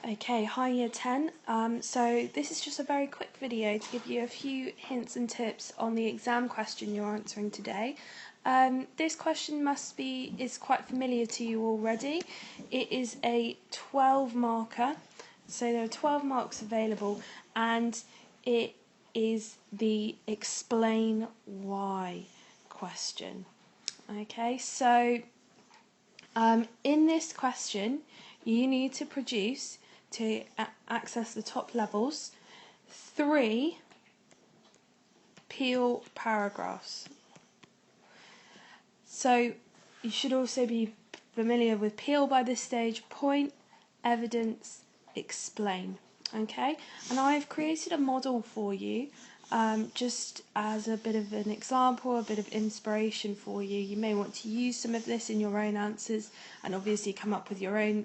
Okay, hi Year 10. So this is just a very quick video to give you a few hints and tips on the exam question you're answering today. This question is quite familiar to you already. It is a 12 marker, so there are 12 marks available, and it is the explain why question. Okay, so in this question you need to produce, to access the top levels, 3 Peel paragraphs. So you should also be familiar with Peel by this stage: point, evidence, explain. Okay, and I've created a model for you just as a bit of an example, a bit of inspiration for you. You may want to use some of this in your own answers and obviously come up with your own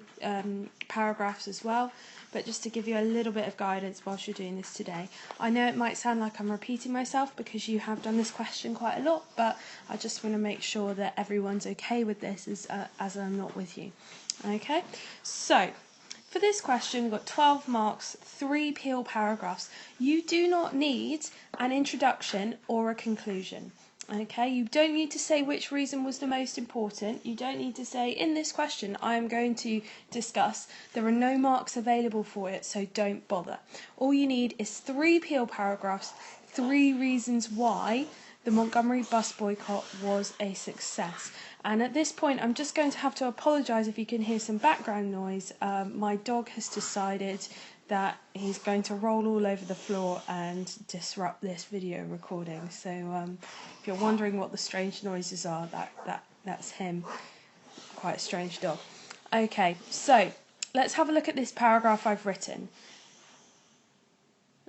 paragraphs as well, but just to give you a little bit of guidance whilst you're doing this today. I know it might sound like I'm repeating myself because you have done this question quite a lot, but I just want to make sure that everyone's okay with this as I'm not with you. Okay, so for this question, we've got 12 marks, 3 Peel paragraphs. You do not need an introduction or a conclusion. Okay, you don't need to say which reason was the most important. You don't need to say, in this question, I am going to discuss. There are no marks available for it, so don't bother. All you need is 3 Peel paragraphs, 3 reasons why the Montgomery bus boycott was a success. And at this point, I'm just going to have to apologise if you can hear some background noise. My dog has decided that he's going to roll all over the floor and disrupt this video recording. So if you're wondering what the strange noises are, that's him. Quite a strange dog. Okay, so let's have a look at this paragraph I've written.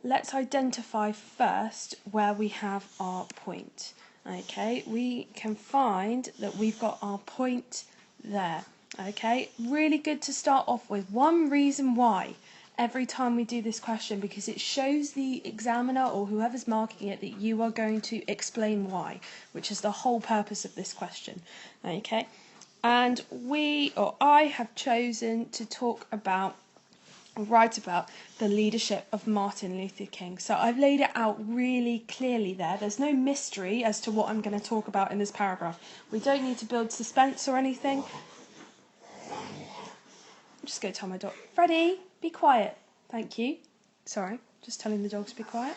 Let's identify first where we have our point. Okay, we can find that we've got our point there. Okay, really good to start off with one reason why every time we do this question, because it shows the examiner or whoever's marking it that you are going to explain why, which is the whole purpose of this question. Okay, and I have chosen to write about the leadership of Martin Luther King. So I've laid it out really clearly there. There's no mystery as to what I'm going to talk about in this paragraph. We don't need to build suspense or anything. I'm just going to tell my dog, Freddie, be quiet. Thank you. Sorry, just telling the dog to be quiet.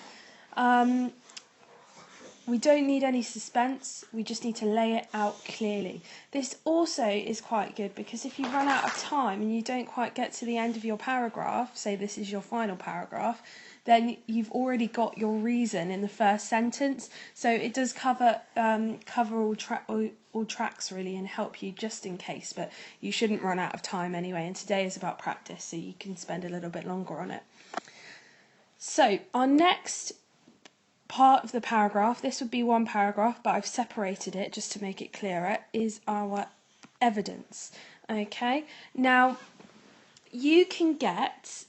We don't need any suspense, we just need to lay it out clearly. This also is quite good because if you run out of time and you don't quite get to the end of your paragraph, say this is your final paragraph, then you've already got your reason in the first sentence. So it does cover all tracks really and help you just in case, but you shouldn't run out of time anyway, and today is about practice, so you can spend a little bit longer on it. So our next part of the paragraph, this would be one paragraph, but I've separated it just to make it clearer, is our evidence. Okay, now you can get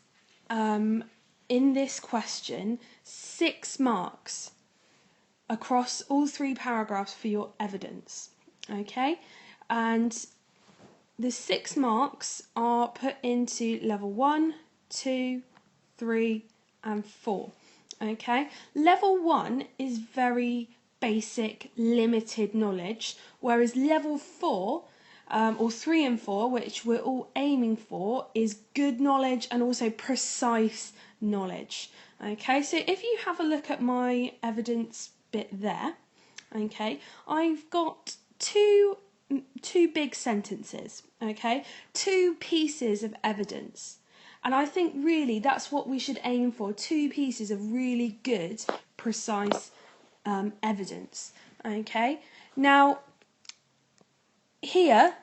in this question 6 marks across all 3 paragraphs for your evidence. Okay, and the 6 marks are put into level 1, 2, 3 and 4. Okay, level 1 is very basic, limited knowledge, whereas level 4, or 3 and 4, which we're all aiming for, is good knowledge and also precise knowledge. Okay, so if you have a look at my evidence bit there, okay, I've got two big sentences, okay, 2 pieces of evidence. And I think really that's what we should aim for, 2 pieces of really good, precise evidence. Okay, now here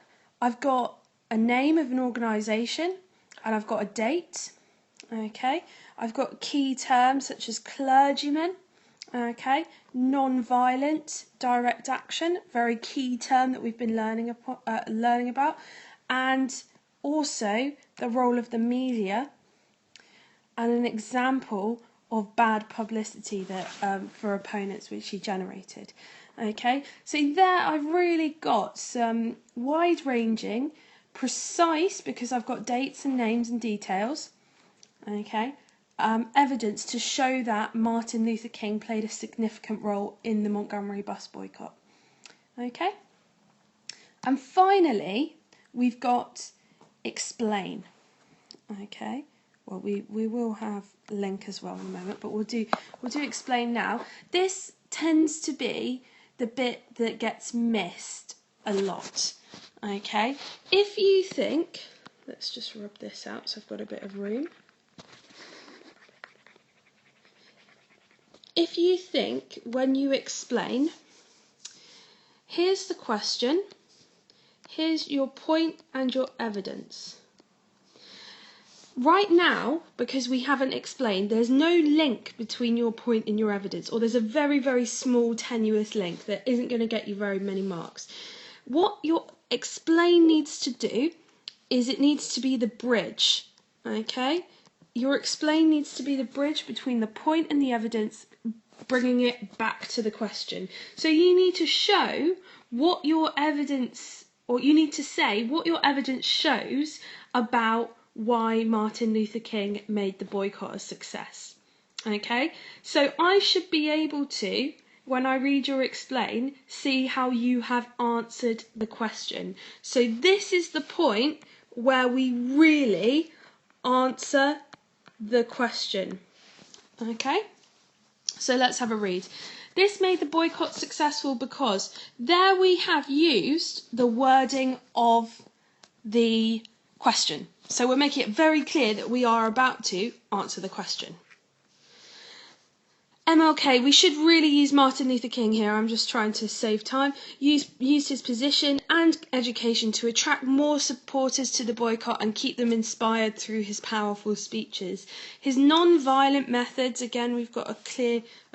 I've got a name of an organisation and I've got a date. Okay, I've got key terms such as clergyman. Okay, non-violent direct action, very key term that we've been learning about, and also the role of the media and an example of bad publicity that for opponents which he generated. Okay, so there I've really got some wide-ranging, precise, because I've got dates and names and details, okay, evidence to show that Martin Luther King played a significant role in the Montgomery bus boycott. Okay? And finally, we've got explain. Okay? Well, we will have link as well in a moment, but we'll do explain now. This tends to be the bit that gets missed a lot. Okay? If you think, let's just rub this out so I've got a bit of room. If you think when you explain, here's the question, here's your point and your evidence. Right now, because we haven't explained, there's no link between your point and your evidence, or there's a very, very small tenuous link that isn't going to get you very many marks. What your explain needs to do is it needs to be the bridge, okay? Your explain needs to be the bridge between the point and the evidence, bringing it back to the question. So you need to show what your evidence, or you need to say what your evidence shows about why Martin Luther King made the boycott a success. Okay? So I should be able to, when I read your explain, see how you have answered the question. So this is the point where we really answer the question. Okay? So let's have a read. This made the boycott successful because there we have used the wording of the question. So we're making it very clear that we are about to answer the question. MLK, we should really use Martin Luther King here, I'm just trying to save time, used his position and education to attract more supporters to the boycott and keep them inspired through his powerful speeches. His non-violent methods, again we've got a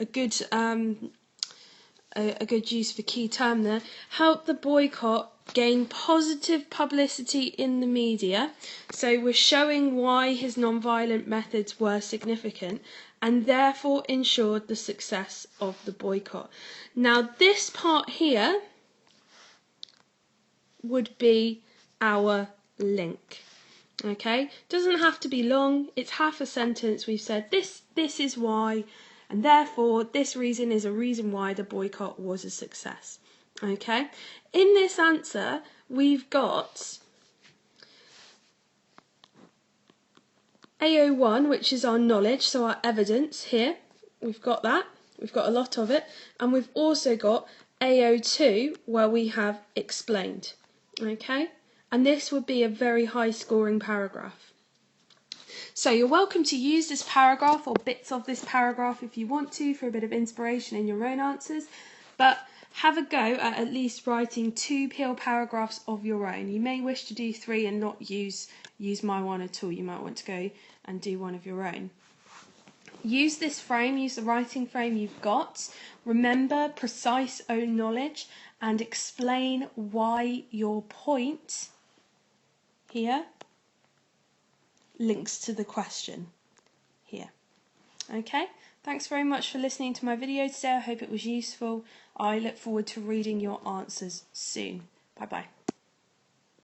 good use of a key term there, helped the boycott gain positive publicity in the media. So we're showing why his non-violent methods were significant and therefore ensured the success of the boycott. Now this part here would be our link. Okay, doesn't have to be long, it's half a sentence. We've said this is why, and therefore this reason is a reason why the boycott was a success. Okay, in this answer we've got AO1, which is our knowledge, so our evidence here. We've got that, we've got a lot of it, and we've also got AO2 where we have explained. Okay, and this would be a very high scoring paragraph. So you're welcome to use this paragraph or bits of this paragraph if you want to for a bit of inspiration in your own answers, but have a go at least writing 2 peel paragraphs of your own. You may wish to do 3 and not use my one at all. You might want to go and do one of your own. Use this frame, use the writing frame you've got. Remember precise own knowledge and explain why your point here links to the question here. Okay, thanks very much for listening to my video today. I hope it was useful. I look forward to reading your answers soon. Bye bye.